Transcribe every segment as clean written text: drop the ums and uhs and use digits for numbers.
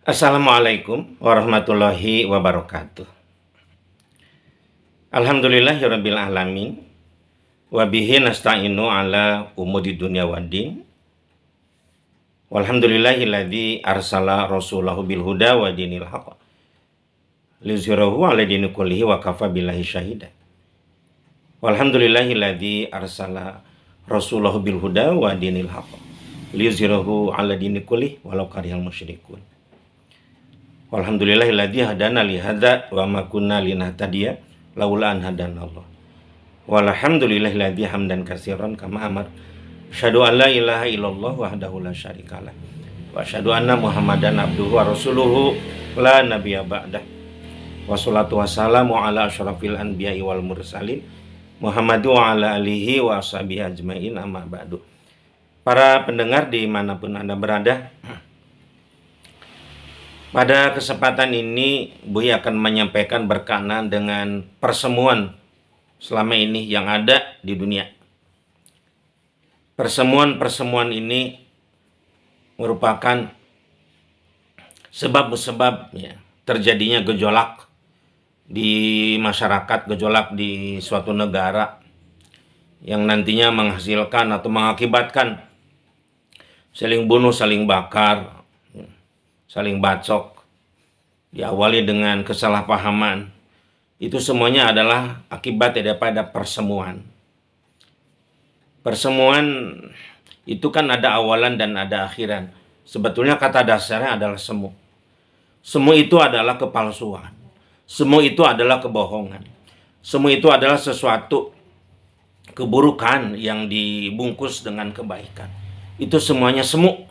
Assalamualaikum warahmatullahi wabarakatuh. Alhamdulillahirabbil alamin wa bihi nasta'inu ala umuri dunya waddin. Walhamdulillahilladzi arsala rasulahu bil huda wa dinil haqq liyuzhirahu 'ala dini kullihi wa kafa billahi syahida. Walhamdulillahilladzi arsala rasulahu bil huda wa dinil haqq liyuzhirahu 'ala dini kullihi walau karihal musyrikun. Walhamdulillahilladzi hadana li hadza wa ma kunna linahtadiya laula an hadanallah. Walhamdulillahilladzi hamdan katsiran kama amar. Asyhadu an la ilaha illallah wahdahu la syarikalah. Wa asyhadu anna Muhammadan abduhu wa rasuluhu la nabiyya ba'dah. Wassalatu wassalamu ala asyrafil anbiya'i wal mursalin Muhammadu wa ala alihi wa ashabihi ajmain amma ba'du. Para pendengar dimanapun Anda berada, pada kesempatan ini Buya akan menyampaikan berkenaan dengan persemuan selama ini yang ada di dunia. Persemuan-persemuan ini merupakan sebab-sebab ya, terjadinya gejolak di masyarakat, gejolak di suatu negara yang nantinya menghasilkan atau mengakibatkan saling bunuh, saling bakar, saling bacok, diawali dengan kesalahpahaman. Itu semuanya adalah akibat daripada persemuan. Persemuan itu kan ada awalan dan ada akhiran. Sebetulnya kata dasarnya adalah semu. Semu itu adalah kepalsuan. Semu itu adalah kebohongan. Semu itu adalah sesuatu keburukan yang dibungkus dengan kebaikan. Itu semuanya semu.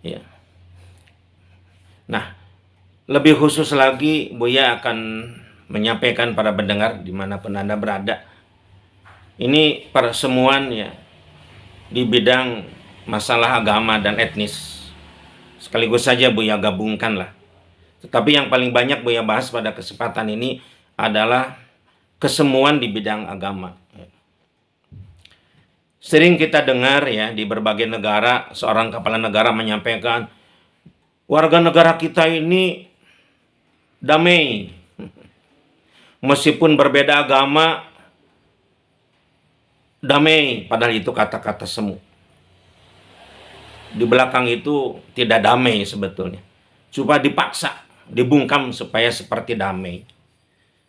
Ya. Nah, lebih khusus lagi Buya akan menyampaikan para pendengar dimanapun Anda berada. Ini persemuan ya di bidang masalah agama dan etnis. Sekaligus saja Buya gabungkan lah. Tetapi yang paling banyak Buya bahas pada kesempatan ini adalah kesemuan di bidang agama. Sering kita dengar ya di berbagai negara seorang kepala negara menyampaikan, warga negara kita ini damai. Meskipun berbeda agama, damai. Padahal itu kata-kata semu. Di belakang itu tidak damai sebetulnya. Coba dipaksa, dibungkam supaya seperti damai.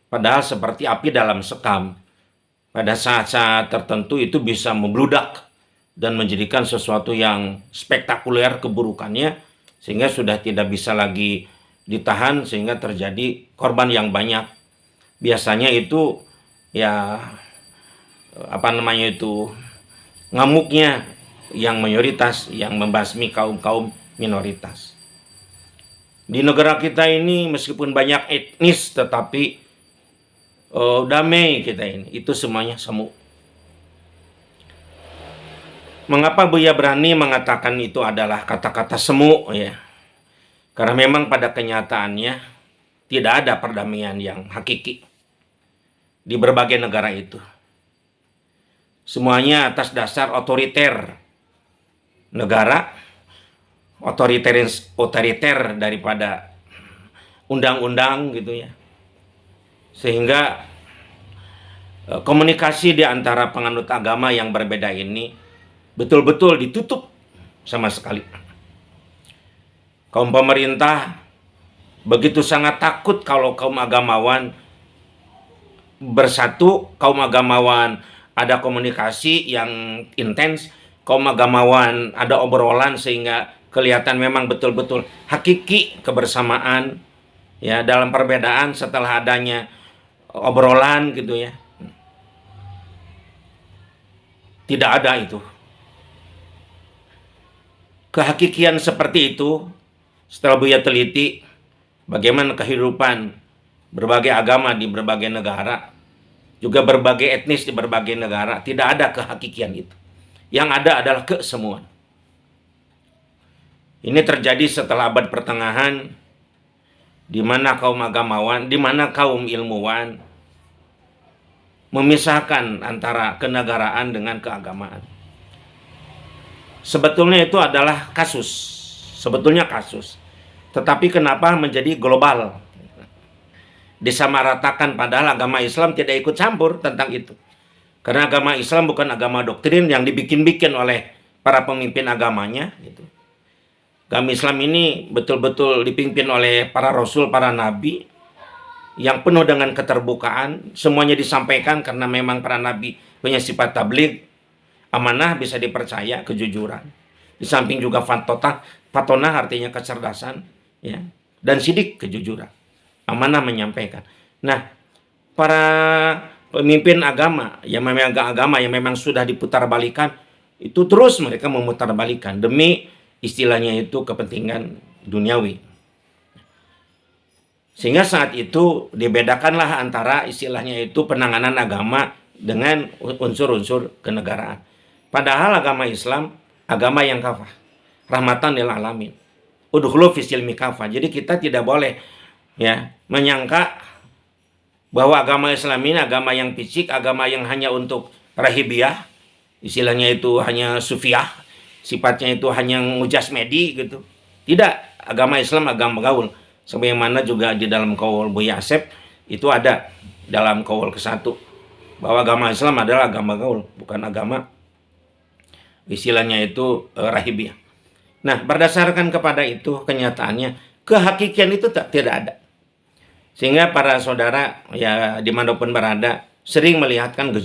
Padahal seperti api dalam sekam. Pada saat-saat tertentu itu bisa membludak dan menjadikan sesuatu yang spektakuler keburukannya, sehingga sudah tidak bisa lagi ditahan sehingga terjadi korban yang banyak. Biasanya itu ya ngamuknya yang mayoritas yang membasmi kaum-kaum minoritas. Di negara kita ini meskipun banyak etnis tetapi damai kita ini. Itu semuanya semu. Mengapa Buya berani mengatakan itu adalah kata-kata semu ya? Karena memang pada kenyataannya tidak ada perdamaian yang hakiki di berbagai negara itu. Semuanya atas dasar otoriter negara, otoriter daripada undang-undang gitu ya. Sehingga komunikasi di antara penganut agama yang berbeda ini betul-betul ditutup sama sekali. Kaum pemerintah begitu sangat takut kalau kaum agamawan bersatu, kaum agamawan ada komunikasi yang intens, kaum agamawan ada obrolan sehingga kelihatan memang betul-betul hakiki kebersamaan ya dalam perbedaan setelah adanya obrolan gitu ya. Tidak ada itu. Kehakikian seperti itu setelah Buya teliti bagaimana kehidupan berbagai agama di berbagai negara, juga berbagai etnis di berbagai negara, tidak ada kehakikian itu. Yang ada adalah kesemuan. Ini terjadi setelah abad pertengahan, di mana kaum agamawan, di mana kaum ilmuwan memisahkan antara kenegaraan dengan keagamaan. Sebetulnya itu adalah kasus. Sebetulnya kasus. Tetapi kenapa menjadi global? Disamaratakan, padahal agama Islam tidak ikut campur tentang itu. Karena agama Islam bukan agama doktrin yang dibikin-bikin oleh para pemimpin agamanya. Gitu. Agama Islam ini betul-betul dipimpin oleh para rasul, para nabi, yang penuh dengan keterbukaan. Semuanya disampaikan karena memang para nabi punya sifat tabligh, amanah, bisa dipercaya, kejujuran. Di samping juga fatonah artinya kecerdasan, ya, dan sidik, kejujuran. Amanah menyampaikan. Nah, para pemimpin agama yang memang sudah diputarbalikan, itu terus mereka memutarbalikan demi istilahnya itu kepentingan duniawi. Sehingga saat itu dibedakanlah antara istilahnya itu penanganan agama dengan unsur-unsur kenegaraan. Padahal agama Islam agama yang kafah, rahmatan lil alamin. Udkhulu fis silmi kafah. Jadi kita tidak boleh ya menyangka bahwa agama Islam ini agama yang fisik, agama yang hanya untuk rahibiyah, istilahnya itu hanya sufiah, sifatnya itu hanya mujasmedi gitu. Tidak, agama Islam agama gaul. Sebagaimana juga di dalam qaul Buya Asep itu ada dalam qaul ke-1 bahwa agama Islam adalah agama gaul, bukan agama istilahnya itu rahibiyah. Nah, berdasarkan kepada itu kenyataannya kehakikian itu tidak ada. Sehingga para saudara ya dimanapun berada sering melihatkan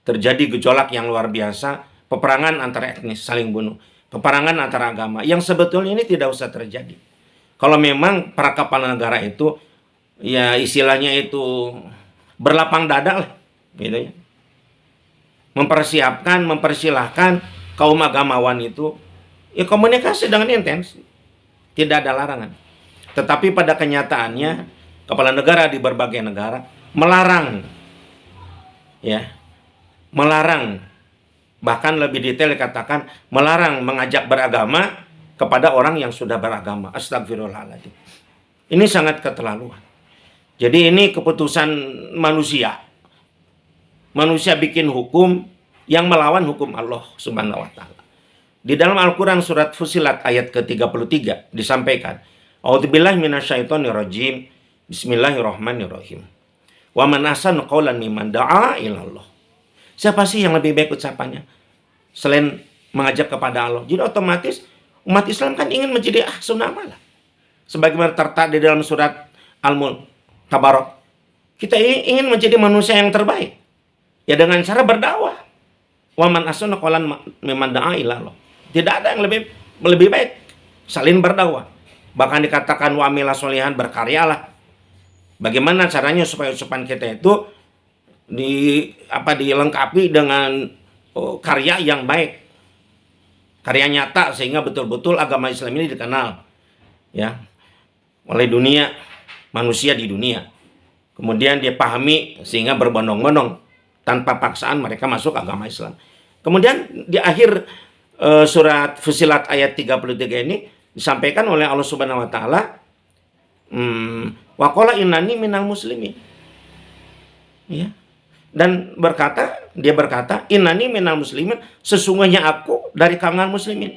terjadi gejolak yang luar biasa, peperangan antara etnis saling bunuh, peperangan antara agama yang sebetulnya ini tidak usah terjadi. Kalau memang para kepala negara itu ya istilahnya itu berlapang dada lah, gitu ya. Mempersilahkan kaum agamawan itu ya komunikasi dengan intens, tidak ada larangan. Tetapi pada kenyataannya kepala negara di berbagai negara melarang, bahkan lebih detail dikatakan melarang mengajak beragama kepada orang yang sudah beragama. Astagfirullahaladzim. Ini sangat keterlaluan. Jadi ini keputusan manusia. Manusia bikin hukum yang melawan hukum Allah Subhanahu wa taala. Di dalam Al-Qur'an surat Fussilat ayat ke-33 disampaikan, A'udzubillahi minasyaitonirrajim. Bismillahirrahmanirrahim. Wa man ahsanu qawlan mimman da'a ilallah. Siapa sih yang lebih baik ucapannya selain mengajak kepada Allah? Jadi otomatis umat Islam kan ingin menjadi ahsanul amal. Sebagaimana tertera di dalam surat Al-Mulk Tabarok. Kita ingin menjadi manusia yang terbaik. Ya dengan cara berdakwah. Wa man ahsanu qawlan mimman da'a ilallah. Tidak ada yang lebih baik saling berdakwah. Bahkan dikatakan wa amila sholihan, berkaryalah. Bagaimana caranya supaya ucapan kita itu dilengkapi dengan karya yang baik, karya nyata, sehingga betul-betul agama Islam ini dikenal ya oleh dunia, manusia di dunia. Kemudian dia pahami sehingga berbondong-bondong tanpa paksaan mereka masuk agama Islam. Kemudian di akhir surat Fussilat ayat 33 ini disampaikan oleh Allah Subhanahu wa taala, wa qala innani minal muslimin. Ya. Dan dia berkata, innani minal muslimin, sesungguhnya aku dari kalangan muslimin.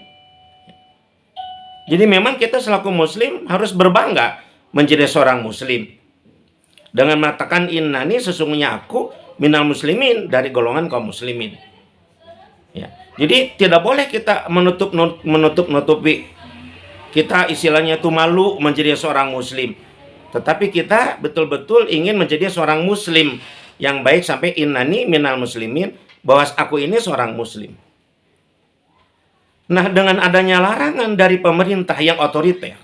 Jadi memang kita selaku muslim harus berbangga menjadi seorang muslim. Dengan mengatakan innani, sesungguhnya aku minal muslimin, dari golongan kaum muslimin. Ya. Jadi tidak boleh kita menutupi kita istilahnya itu malu menjadi seorang muslim. Tetapi kita betul-betul ingin menjadi seorang muslim yang baik sampai innani minal muslimin, bahwa aku ini seorang muslim. Nah, dengan adanya larangan dari pemerintah yang otoriter,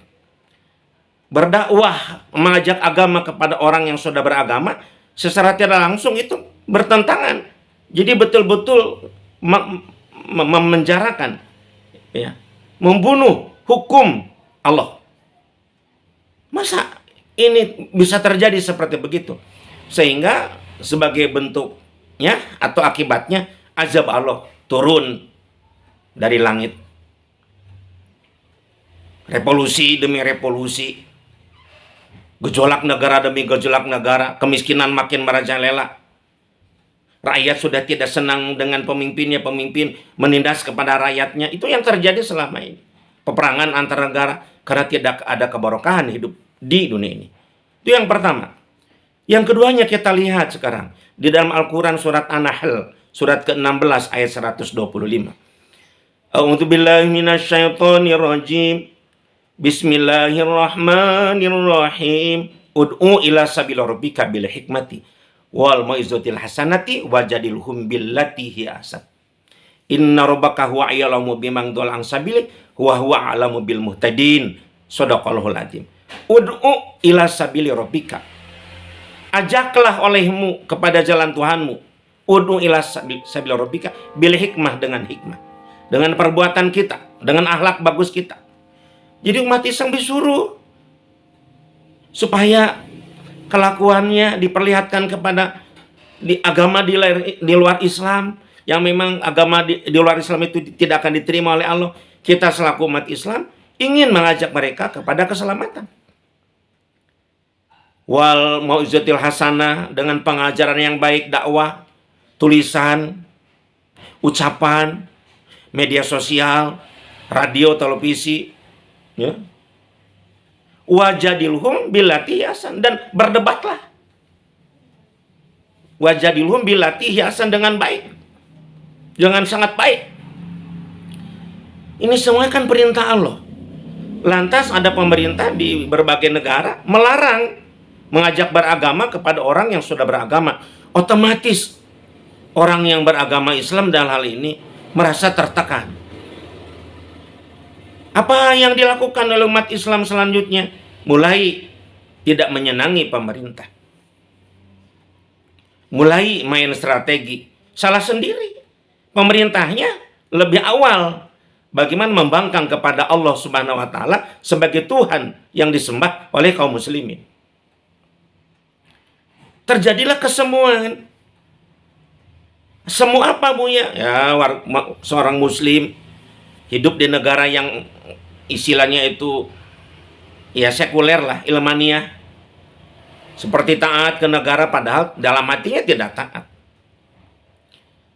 berdakwah, mengajak agama kepada orang yang sudah beragama, secara tidak langsung itu bertentangan. Jadi betul-betul memenjarakan, ya, membunuh hukum Allah. Masa ini bisa terjadi seperti begitu? Sehingga sebagai bentuknya atau akibatnya azab Allah turun dari langit. Revolusi demi revolusi, gejolak negara demi gejolak negara, kemiskinan makin merajalela. Rakyat sudah tidak senang dengan pemimpinnya, pemimpin menindas kepada rakyatnya. Itu yang terjadi selama ini. peperangan antar negara karena tidak ada keberkahan hidup di dunia ini. Itu yang pertama. Yang keduanya kita lihat sekarang di dalam Al-Quran surat An-Nahl surat ke-16 ayat 125. A'udzu billahi minasyaitonir rajim. Bismillahirrahmanirrahim. Ud'u ila sabil rabbika bil hikmati wal mau'izatil hasanati wajadilhum billati hi ahsan. Inna rabbaka huwa a'lamu biman dhalla an sabili wa huwa a'lamu bil muhtadin. Shadaqallahul adzim. Ud'u ila sabili rabbika. Ajaklah olehmu kepada jalan Tuhanmu. Ud'u ila sabili rabbika bil hikmah, dengan hikmah, dengan perbuatan kita, dengan akhlak bagus kita. Jadi umat Islam disuruh supaya kelakuannya diperlihatkan kepada agama di luar Islam, yang memang agama di luar Islam itu tidak akan diterima oleh Allah. Kita selaku umat Islam ingin mengajak mereka kepada keselamatan. Wal mau'izatil hasanah, dengan pengajaran yang baik, dakwah, tulisan, ucapan, media sosial, radio, televisi, ya. Wajadilhum billati hasan, dan berdebatlah. Wajadilhum billati hasan, dengan baik, dengan sangat baik. Ini semua kan perintah Allah. Lantas ada pemerintah di berbagai negara melarang mengajak beragama kepada orang yang sudah beragama. Otomatis orang yang beragama Islam dalam hal ini merasa tertekan. Apa yang dilakukan oleh umat Islam selanjutnya? Mulai tidak menyenangi pemerintah. Mulai main strategi. Salah sendiri. Pemerintahnya lebih awal bagaimana membangkang kepada Allah Subhanahu wa taala sebagai Tuhan yang disembah oleh kaum muslimin. Terjadilah kesemuan. Semu apa, Bu ya? Ya, seorang muslim hidup di negara yang istilahnya itu ya sekuler lah, ilmaniah. Seperti taat ke negara padahal dalam hatinya tidak taat.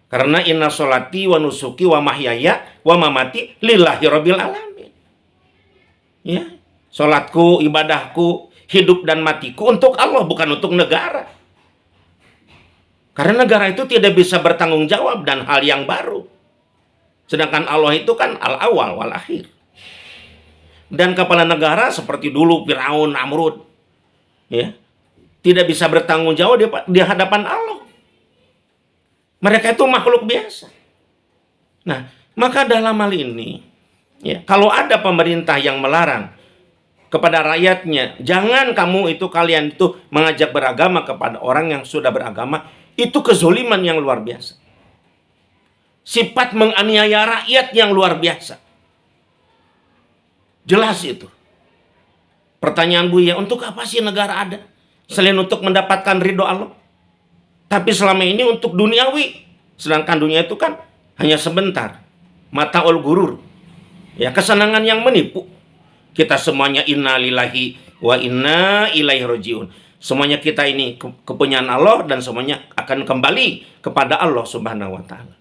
Karena inna sholati wa nusuki wa mahyaya wa mamati lillahi rabbil alamin. Ya, sholatku, ibadahku, hidup dan matiku untuk Allah, bukan untuk negara. Karena negara itu tidak bisa bertanggung jawab dan hal yang baru. Sedangkan Allah itu kan al-awwal wal akhir. Dan kepala negara seperti dulu Firaun, Namrud, ya, tidak bisa bertanggung jawab di hadapan Allah. Mereka itu makhluk biasa. Nah, maka dalam hal ini, ya, kalau ada pemerintah yang melarang kepada rakyatnya, jangan kalian itu mengajak beragama kepada orang yang sudah beragama, itu kezoliman yang luar biasa. Sifat menganiaya rakyat yang luar biasa. Jelas itu. Pertanyaan Buya, untuk apa sih negara ada? Selain untuk mendapatkan ridho Allah. Tapi selama ini untuk duniawi. Sedangkan dunia itu kan hanya sebentar. Mata'ul gurur. Ya, kesenangan yang menipu. Kita semuanya inna lillahi wa inna ilaihi rajiun. Semuanya kita ini kepunyaan Allah dan semuanya akan kembali kepada Allah Subhanahu wa taala.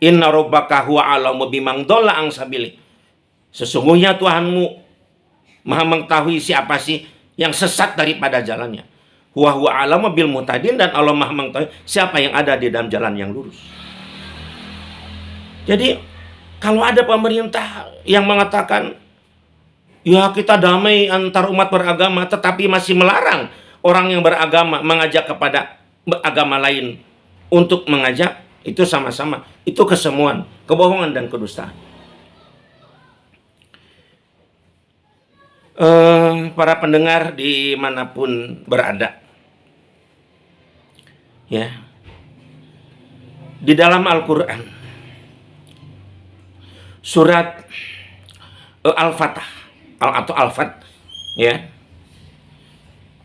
Inna rabbaka huwa a'lamu biman dhalla an sabili. Sesungguhnya Tuhanmu Maha mengetahui siapa sih yang sesat daripada jalannya. Huwa a'lamu bil muhtadin, dan Allah Maha mengetahui siapa yang ada di dalam jalan yang lurus. Jadi kalau ada pemerintah yang mengatakan ya kita damai antar umat beragama, tetapi masih melarang orang yang beragama mengajak kepada agama lain untuk mengajak, itu sama-sama itu kesemuan, kebohongan dan kedustaan. Para pendengar dimanapun berada, ya, di dalam Al-Quran surat Al-Fatah atau Al-Fat, ya,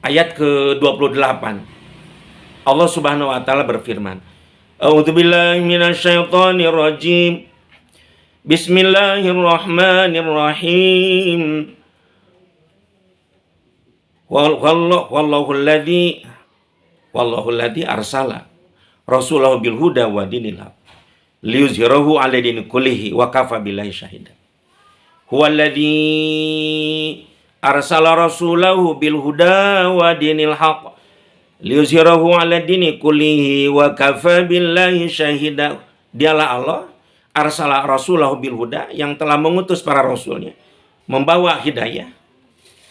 ayat ke-28, Allah Subhanahu wa taala berfirman, A'udzubillahi minasyaitonir rajim. Bismillahirrahmanirrahim. Wallahu alladzi arsala rasulahu bil huda wa dinil haq liyuzhirahu 'ala dini kullihi wa kafa billahi syahida. Huwallazi arsala rasulahu bil huda wa dinil haq liyuzhirahu 'ala dini kullihi wa kafa billahi syahida. Dialah Allah arsala rasulahu bil huda, yang telah mengutus para rasulnya membawa hidayah,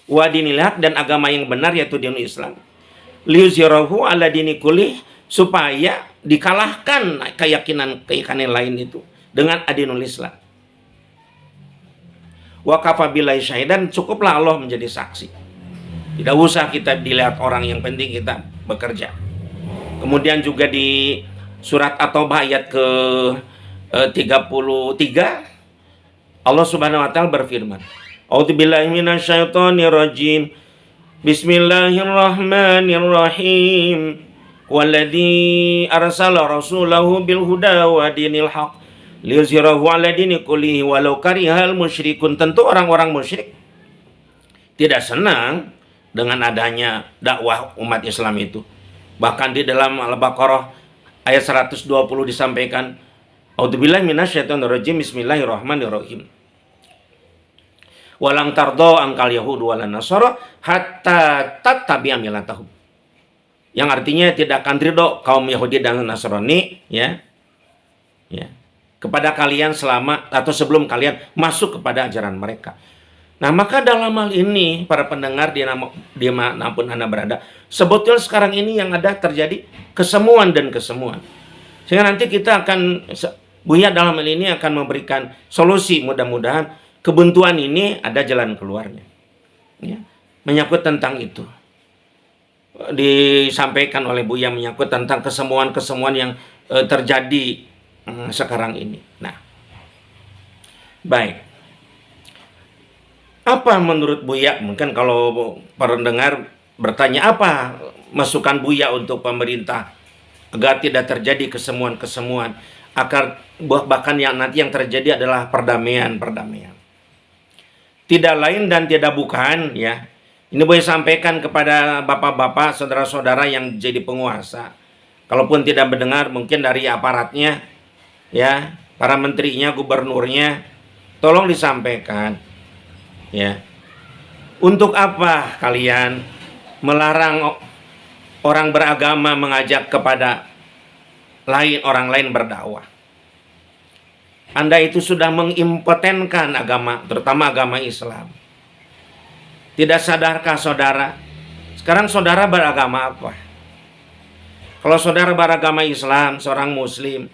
wa dinil haq, dan agama yang benar yaitu dinul Islam, liyuzhirahu 'ala dini kullih, supaya dikalahkan keyakinan lain itu dengan adinul Islam. Wa kafa billahi syahidan, cukuplah Allah menjadi saksi. Tidak usah kita dilihat orang, yang penting kita bekerja. Kemudian juga di surat At-Taubah ayat ke 33 Allah Subhanahu wa taala berfirman, A'udzubillahi minasyaitonir rajim. Bismillahirrahmanirrahim. Walladzi arsala rasulahu bil huda wa dinil haq liyuzhirahu 'ala dini kullihi walau karihal musyrikun. Tentu orang-orang musyrik tidak senang dengan adanya dakwah umat Islam itu. Bahkan di dalam Al-Baqarah ayat 120 disampaikan, A'udzubillahi minasyaitonir rajim. Bismillahirrahmanirrahim. Walang tardo angkal yahud walan nasara hatta tattabi'a millatahum. Yang artinya tidak akan ridho kaum Yahudi dan Nasrani ya kepada kalian selama atau sebelum kalian masuk kepada ajaran mereka. Nah, maka dalam hal ini para pendengar dimanapun Anda berada, sebetulnya sekarang ini yang ada terjadi kesemuan dan kesemuan. Sehingga nanti kita akan, Buya dalam hal ini akan memberikan solusi, mudah-mudahan kebuntuan ini ada jalan keluarnya. Ya, menyangkut tentang itu. Disampaikan oleh Buya menyangkut tentang kesemuan-kesemuan yang terjadi sekarang ini. Nah, baik. Apa menurut Buya? Mungkin kalau pendengar bertanya, apa masukan Buya untuk pemerintah agar tidak terjadi kesemuan-kesemuan, agar bahkan yang nanti yang terjadi adalah perdamaian. Tidak lain dan tidak bukan ya. Ini Buya sampaikan kepada bapak-bapak, saudara-saudara yang jadi penguasa. Kalaupun tidak mendengar, mungkin dari aparatnya ya, para menterinya, gubernurnya, tolong disampaikan ya. Untuk apa kalian melarang orang beragama mengajak kepada orang lain berdakwah? Anda itu sudah mengimpotenkan agama, terutama agama Islam. Tidak sadarkah saudara? Sekarang saudara beragama apa? Kalau saudara beragama Islam, seorang muslim,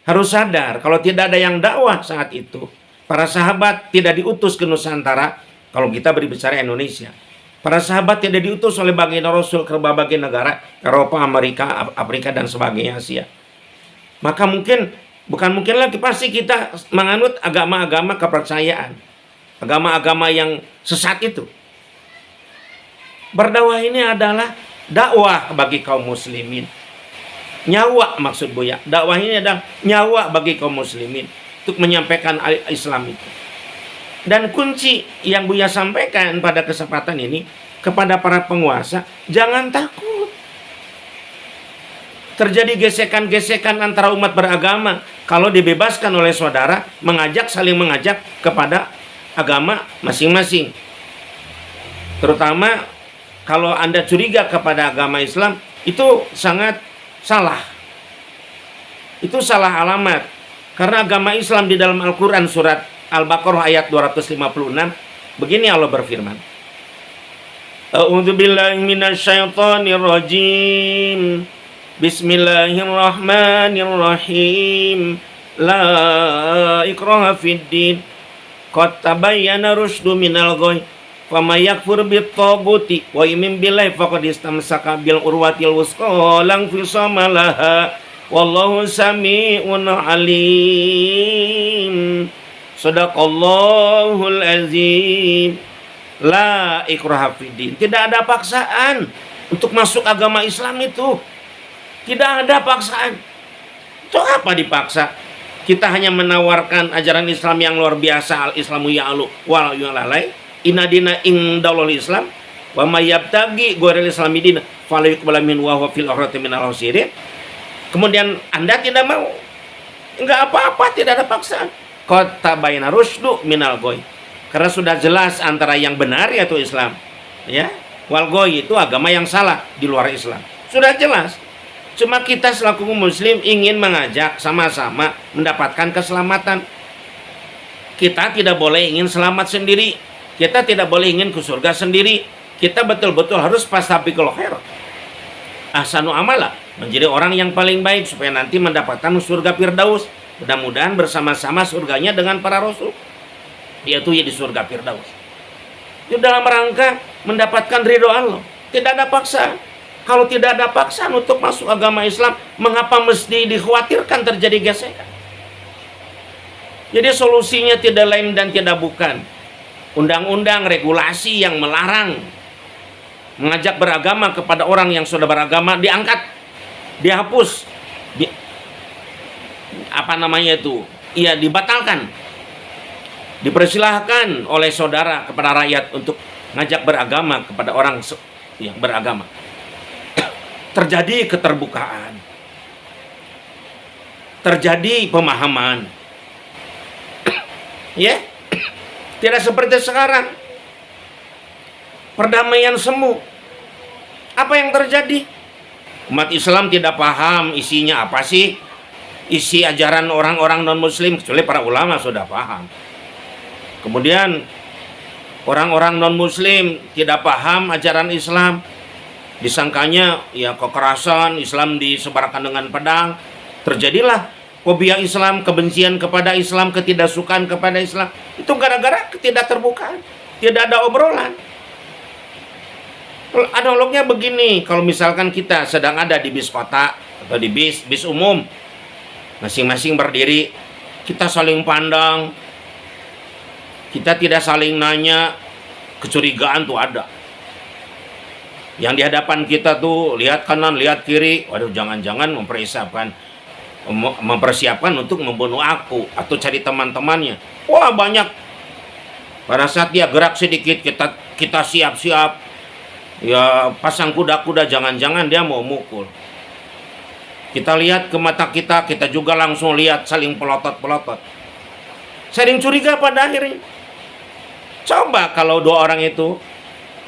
harus sadar kalau tidak ada yang dakwah saat itu. Para sahabat tidak diutus ke Nusantara, kalau kita berbicara Indonesia. Para sahabat tidak diutus oleh baginda Rasul ke berbagai negara, Eropa, Amerika, Afrika, dan sebagainya, Asia. Maka bukan mungkin lagi, pasti kita menganut agama-agama kepercayaan. Agama-agama yang sesat itu. Berdakwah ini adalah dakwah bagi kaum muslimin. Nyawa maksud Buya. Dakwah ini adalah nyawa bagi kaum muslimin untuk menyampaikan Islam itu. Dan kunci yang Buya sampaikan pada kesempatan ini kepada para penguasa, jangan takut terjadi gesekan-gesekan antara umat beragama kalau dibebaskan oleh saudara saling mengajak kepada agama masing-masing. Terutama kalau Anda curiga kepada agama Islam, itu sangat salah. Itu salah alamat. Karena agama Islam di dalam Al-Quran surat Al-Baqarah ayat 256, begini Allah berfirman. A'udzubillahi minasyaitonir rajim. Bismillahirrahmanirrahim. La ikraha fid din. Qad tabayyana rusydu minal ghayy. Faman yakfur bit-taghuti wa yu'min billahi faqad istamsaka bil urwatil wusqa lang fisama laha. Wallahu sami'un alim. Shadaqallahul azim. La ikraha fid din. Tidak ada paksaan untuk masuk agama Islam itu. Tidak ada paksaan. Itu apa dipaksa? Kita hanya menawarkan ajaran Islam yang luar biasa, al-Islamu ya'lu wa la yu'lalai. Inna dina indallahil Islam wa may yabtaghi ghairal islami dina fala yuqbalu minhu wa huwa fil akhirati minal khasirin. Kemudian Anda tidak mau. Enggak apa-apa, tidak ada paksaan. qad tabayyana rusdu minal ghoi. Karena sudah jelas antara yang benar yaitu Islam, ya. Wal ghoi itu agama yang salah di luar Islam. Sudah jelas. Cuma kita selaku muslim ingin mengajak sama-sama mendapatkan keselamatan. Kita tidak boleh ingin selamat sendiri. Kita tidak boleh ingin ke surga sendiri. Kita betul-betul harus fastabiqul khairat. Ahsanu amala, menjadi orang yang paling baik supaya nanti mendapatkan surga Firdaus. Mudah-mudahan bersama-sama surganya dengan para rasul, yaitu di surga Firdaus. Itu dalam rangka mendapatkan ridho Allah. Tidak ada paksaan. Kalau tidak ada paksaan untuk masuk agama Islam, mengapa mesti dikhawatirkan terjadi gesekan? Jadi solusinya tidak lain dan tidak bukan undang-undang regulasi yang melarang mengajak beragama kepada orang yang sudah beragama diangkat, dihapus, dibatalkan. Dipersilahkan oleh saudara kepada rakyat untuk ngajak beragama kepada orang yang beragama. Terjadi keterbukaan, terjadi pemahaman, ya, tidak seperti sekarang perdamaian semu. Apa yang terjadi? Umat Islam tidak paham isinya apa sih, isi ajaran orang-orang non-muslim, kecuali para ulama sudah paham. Kemudian orang-orang non-muslim tidak paham ajaran Islam, disangkanya ya kekerasan, Islam disebarkan dengan pedang. Terjadilah fobia Islam, kebencian kepada Islam, ketidaksukaan kepada Islam. Itu gara-gara ketidakterbukaan, tidak ada obrolan. Analognya begini, kalau misalkan kita sedang ada di bis kota atau di bis umum, masing-masing berdiri, kita saling pandang, kita tidak saling nanya, kecurigaan tuh ada. Yang di hadapan kita tuh lihat kanan, lihat kiri, waduh jangan-jangan mempersiapkan untuk membunuh aku atau cari teman-temannya. Wah banyak. Pada saat dia gerak sedikit, kita siap-siap, ya pasang kuda-kuda, jangan-jangan dia mau mukul. Kita lihat ke mata kita juga langsung lihat saling pelotot-pelotot. Sering curiga pada akhirnya. Coba kalau dua orang itu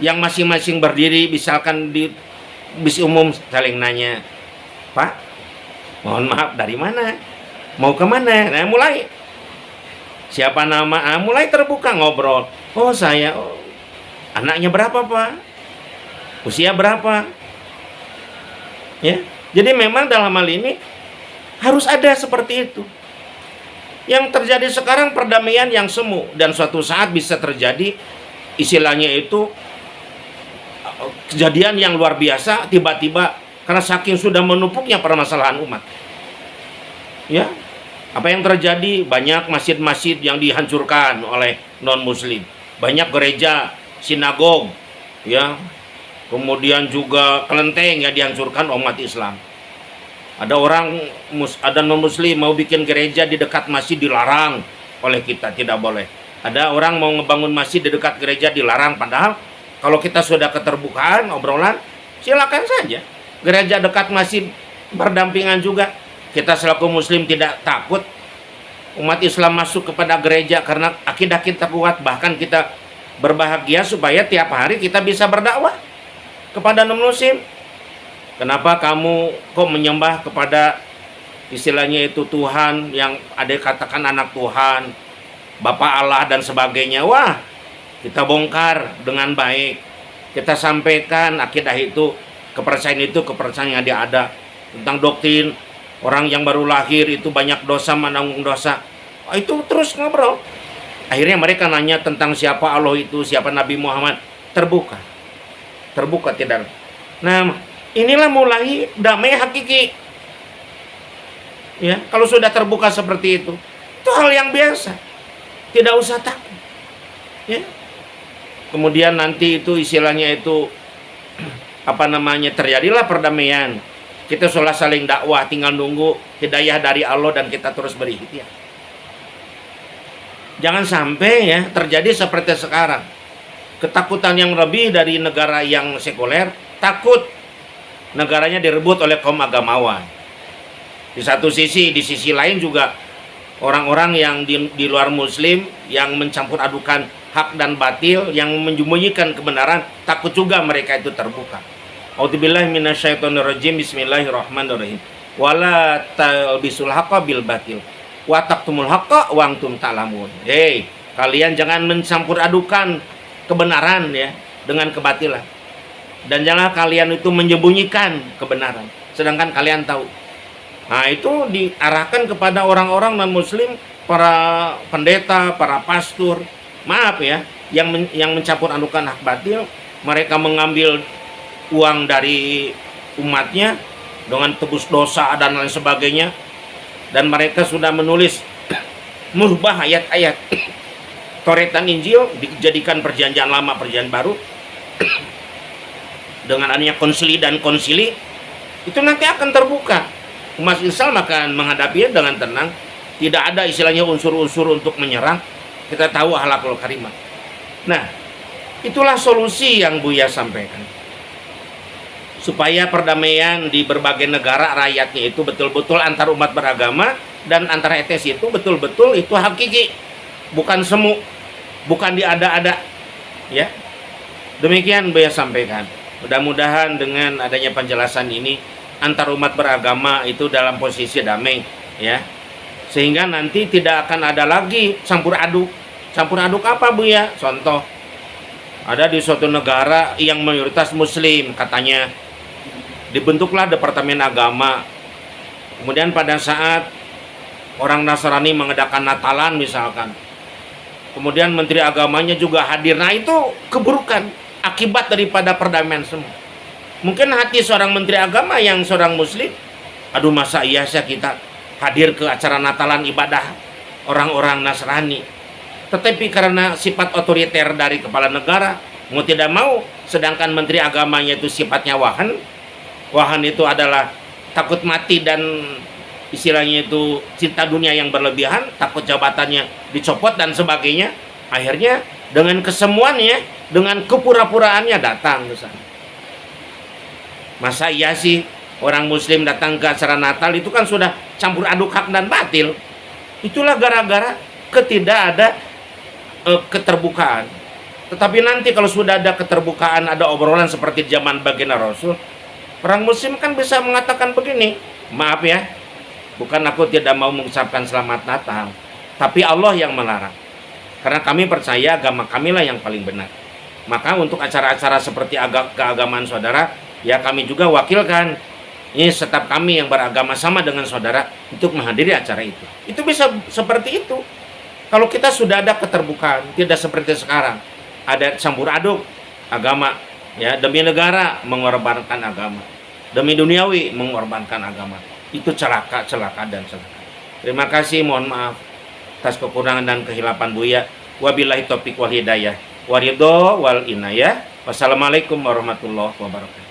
yang masing-masing berdiri, misalkan di bis umum, saling nanya, Pak, mohon maaf dari mana? Mau kemana? Nah mulai, siapa nama? Mulai terbuka ngobrol. Oh saya, anaknya berapa Pak? Usia berapa? Ya, jadi memang dalam hal ini harus ada seperti itu. Yang terjadi sekarang perdamaian yang semu, dan suatu saat bisa terjadi istilahnya itu kejadian yang luar biasa tiba-tiba karena saking sudah menumpuknya permasalahan umat. Ya, apa yang terjadi? Banyak masjid-masjid yang dihancurkan oleh non-muslim, banyak gereja, sinagog, ya, kemudian juga kelenteng yang dihancurkan umat Islam. Ada non-muslim mau bikin gereja di dekat masjid, dilarang oleh kita, tidak boleh. Ada orang mau ngebangun masjid di dekat gereja, dilarang. Padahal kalau kita sudah keterbukaan obrolan, silakan saja. Gereja dekat masjid berdampingan juga. Kita selaku muslim tidak takut umat Islam masuk kepada gereja karena akidah kita kuat. Bahkan kita berbahagia supaya tiap hari kita bisa berdakwah kepada non-muslim. Kenapa kamu kok menyembah kepada istilahnya itu Tuhan yang ada katakan anak Tuhan, Bapak Allah dan sebagainya? Wah, kita bongkar dengan baik. Kita sampaikan akidah itu, kepercayaan yang dia ada. Tentang doktrin, orang yang baru lahir itu banyak dosa, menanggung dosa. Itu terus ngobrol. Akhirnya mereka nanya tentang siapa Allah itu, siapa Nabi Muhammad. Terbuka tidak. Nah, inilah mulai damai hakiki. Ya, kalau sudah terbuka seperti itu hal yang biasa. Tidak usah takut. Ya. Kemudian nanti itu istilahnya itu terjadilah perdamaian. Kita sudah saling dakwah, tinggal nunggu hidayah dari Allah dan kita terus berikhtiar. Jangan sampai ya terjadi seperti sekarang. Ketakutan yang lebih dari negara yang sekuler, takut negaranya direbut oleh kaum agamawan. Di satu sisi, di sisi lain juga orang-orang yang di luar muslim yang mencampur adukan hak dan batil, yang menyembunyikan kebenaran, takut juga mereka itu terbuka. A'udzubillahi minasyaitonirrajim. Bismillahirrahmanirrahim. Wala talbisul haqqa bil batil wa taqtumul haqqa wa antum ta'lamun. Hei, kalian jangan mencampur adukan kebenaran ya dengan kebatilan. Dan jangan kalian itu menyembunyikan kebenaran sedangkan kalian tahu. Nah, itu diarahkan kepada orang-orang non-muslim, para pendeta, para pastor, maaf ya, yang mencampur adukan hak batil. Mereka mengambil uang dari umatnya dengan tebus dosa dan lain sebagainya, dan mereka sudah menulis merubah ayat-ayat Taurat dan Injil dijadikan perjanjian lama, perjanjian baru. Dengan adanya konsili dan konsili, itu nanti akan terbuka. Umat Islam akan menghadapinya dengan tenang. Tidak ada istilahnya unsur-unsur untuk menyerang. Kita tahu akhlakul karimah. Nah, itulah solusi yang Buya sampaikan, supaya perdamaian di berbagai negara rakyatnya itu betul-betul antar umat beragama dan antar etes itu betul-betul itu hakiki, bukan semu, bukan diada-ada ya. Demikian Buya sampaikan. Mudah-mudahan dengan adanya penjelasan ini antar umat beragama itu dalam posisi damai ya, sehingga nanti tidak akan ada lagi campur aduk. Campur aduk apa Buya? Contoh, ada di suatu negara yang mayoritas muslim katanya, dibentuklah departemen agama. Kemudian pada saat orang Nasrani mengadakan Natalan misalkan, kemudian menteri agamanya juga hadir. Nah, itu keburukan akibat daripada perdamaian semua. Mungkin hati seorang menteri agama yang seorang muslim, aduh masa iya sih kita hadir ke acara Natalan ibadah orang-orang Nasrani. Tetapi karena sifat otoriter dari kepala negara, mau tidak mau, sedangkan menteri agamanya itu sifatnya wahan. Wahan itu adalah takut mati dan istilahnya itu cinta dunia yang berlebihan, takut jabatannya dicopot dan sebagainya. Akhirnya dengan kesemuannya, dengan kepura-puraannya datang ke sana. Masa iya sih orang muslim datang ke acara Natal itu kan sudah campur aduk hak dan batil. Itulah gara-gara ketidak ada keterbukaan. Tetapi nanti kalau sudah ada keterbukaan, ada obrolan seperti zaman baginda Rasul, orang muslim kan bisa mengatakan begini, maaf ya, bukan aku tidak mau mengucapkan selamat Natal, tapi Allah yang melarang. Karena kami percaya agama kamilah yang paling benar. Maka untuk acara-acara seperti keagamaan saudara, ya kami juga wakilkan. Ini setiap kami yang beragama sama dengan saudara untuk menghadiri acara itu. Itu bisa seperti itu. Kalau kita sudah ada keterbukaan, tidak seperti sekarang. Ada campur aduk agama, ya demi negara mengorbankan agama, demi duniawi mengorbankan agama. Itu celaka dan celaka. Terima kasih, mohon maaf atas kekurangan dan kehilapan Buya. Wabillahi taufiq wal hidayah, waridho wal inayah. Wassalamualaikum warahmatullahi wabarakatuh.